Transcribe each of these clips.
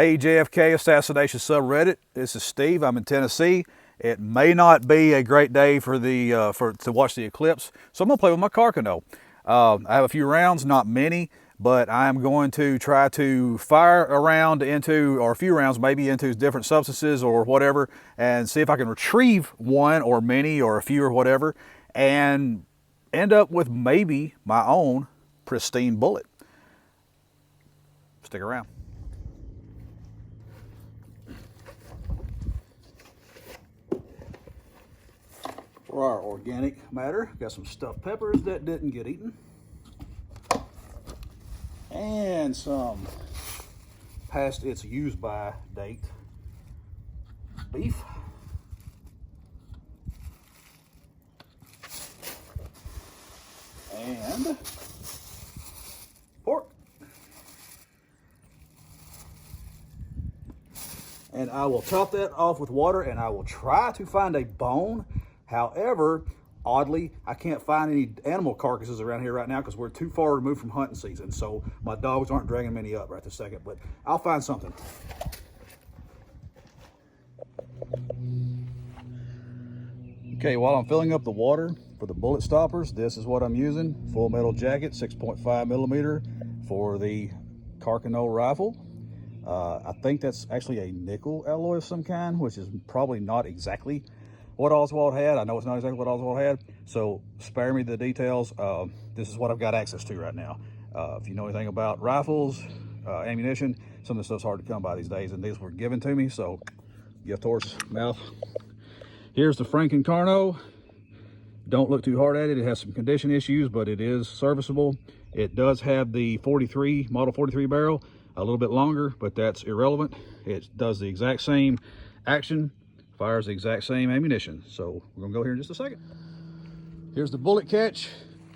Hey JFK Assassination subreddit, this is Steve. I'm in Tennessee. It may not be a great day for to watch the eclipse, so I'm gonna play with my Carcano. I have a few rounds, not many, but I'm going to try to fire a round into, or a few rounds maybe, into different substances or whatever, and see if I can retrieve one or many or a few or whatever, and end up with maybe my own Pristine Bullet. Stick around. For our organic matter, got some stuffed peppers that didn't get eaten, and some past its use by date beef, and pork. And I will top that off with water, and I will try to find a bone. However, oddly, I can't find any animal carcasses around here right now because we're too far removed from hunting season. So my dogs aren't dragging many up right this second, but I'll find something. Okay, while I'm filling up the water for the bullet stoppers, this is what I'm using. Full metal jacket, 6.5 millimeter for the Carcano rifle. I think that's actually a nickel alloy of some kind, which is probably not exactly what Oswald had. I know it's not exactly what Oswald had, so spare me the details. This is what I've got access to right now. If you know anything about rifles, ammunition, some of this stuff's hard to come by these days, and these were given to me, so gift horse mouth. Here's the Franken Carno. Don't look too hard at it. It has some condition issues, but it is serviceable. It does have the 43, model 43 barrel, a little bit longer, but that's irrelevant. It does the exact same action, fires the exact same ammunition. So we're gonna go here in just a second. Here's the bullet catch.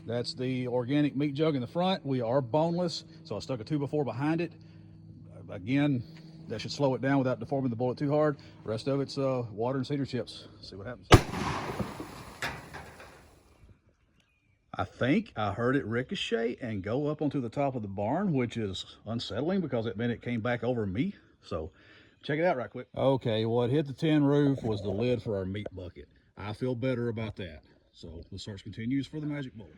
That's the organic meat jug in the front. We are boneless, so I stuck a 2x4 behind it. Again, that should slow it down without deforming the bullet too hard. The rest of it's water and cedar chips. See what happens. I think I heard it ricochet and go up onto the top of the barn, which is unsettling because it meant it came back over me. So check it out right quick. Okay, what hit the tin roof was the lid for our meat bucket. I feel better about that. So the search continues for the magic bullet.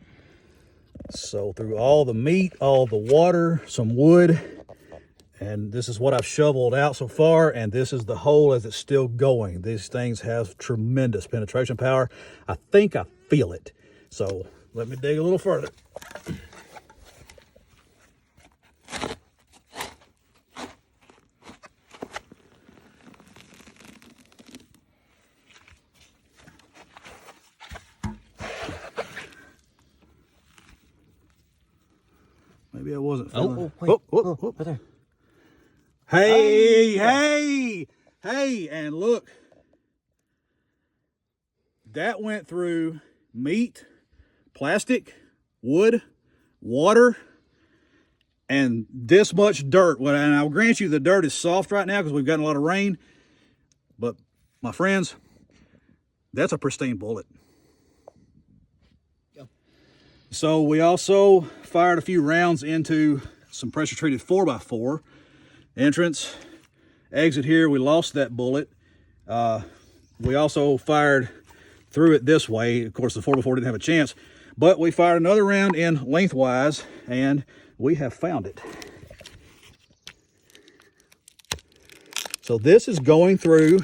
So through all the meat, all the water, some wood, and this is what I've shoveled out so far, and this is the hole as it's still going. These things have tremendous penetration power. I think I feel it. So let me dig a little further. Maybe I wasn't feeling Right there. Hey, and look. That went through meat, plastic, wood, water, and this much dirt. Well, and I'll grant you the dirt is soft right now because we've gotten a lot of rain. But my friends, that's a pristine bullet. So we also fired a few rounds into some pressure treated 4x4. Entrance, exit here, we lost that bullet. We also fired through it this way. Of course, the 4x4 didn't have a chance, but we fired another round in lengthwise, and we have found it. So this is going through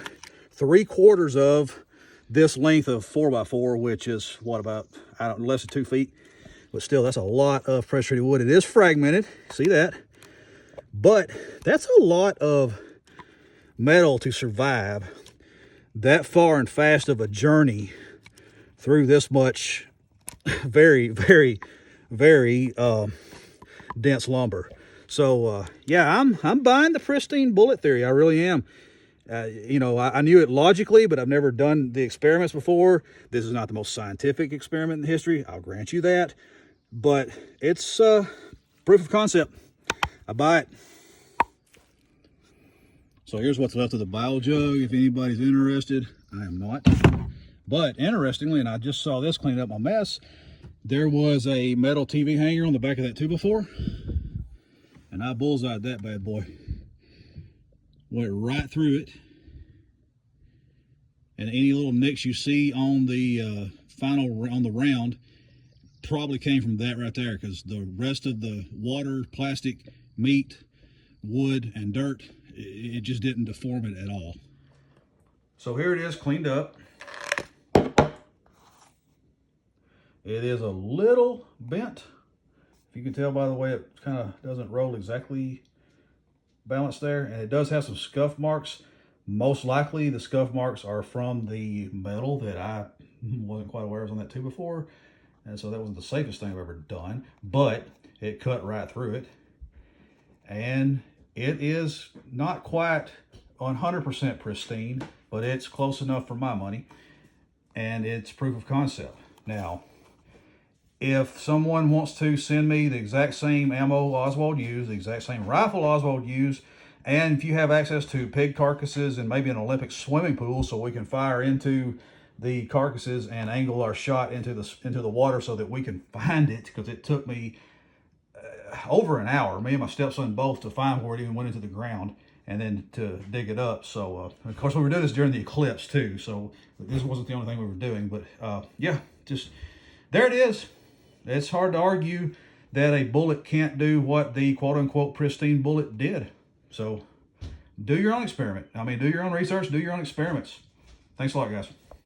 3/4 of this length of 4x4, which is what, about, I don't know, less than 2 feet. But still, that's a lot of pressure treated wood. It is fragmented, see that? But that's a lot of metal to survive that far and fast of a journey through this much very, very, very dense lumber. So yeah, I'm buying the pristine bullet theory. I really am. You know, I knew it logically, but I've never done the experiments before. This is not the most scientific experiment in history, I'll grant you that. But it's proof of concept. I buy it. So here's what's left of the bile jug, if anybody's interested. I am not. But interestingly, and I just saw this clean up my mess, there was a metal TV hanger on the back of that 2x4, and I bullseyed that bad boy. Went right through it. And any little nicks you see on the on the round probably came from that right there, because the rest of the water, plastic, meat, wood, and dirt, it just didn't deform it at all. So here it is, cleaned up. It is a little bent. If you can tell by the way it kind of doesn't roll exactly balanced there. And it does have some scuff marks. Most likely the scuff marks are from the metal that I wasn't quite aware was on that too before. And so that wasn't the safest thing I've ever done. But it cut right through it. And it is not quite 100% pristine, but it's close enough for my money. And it's proof of concept. Now, if someone wants to send me the exact same ammo Oswald used, the exact same rifle Oswald used, and if you have access to pig carcasses and maybe an Olympic swimming pool so we can fire into the carcasses and angle our shot into the water so that we can find it, because it took me over an hour, me and my stepson both, to find where it even went into the ground and then to dig it up. So, of course, we were doing this during the eclipse too, so this wasn't the only thing we were doing. But yeah, just there it is. It's hard to argue that a bullet can't do what the quote-unquote pristine bullet did. So do your own experiment. I mean, do your own research, do your own experiments. Thanks a lot, guys.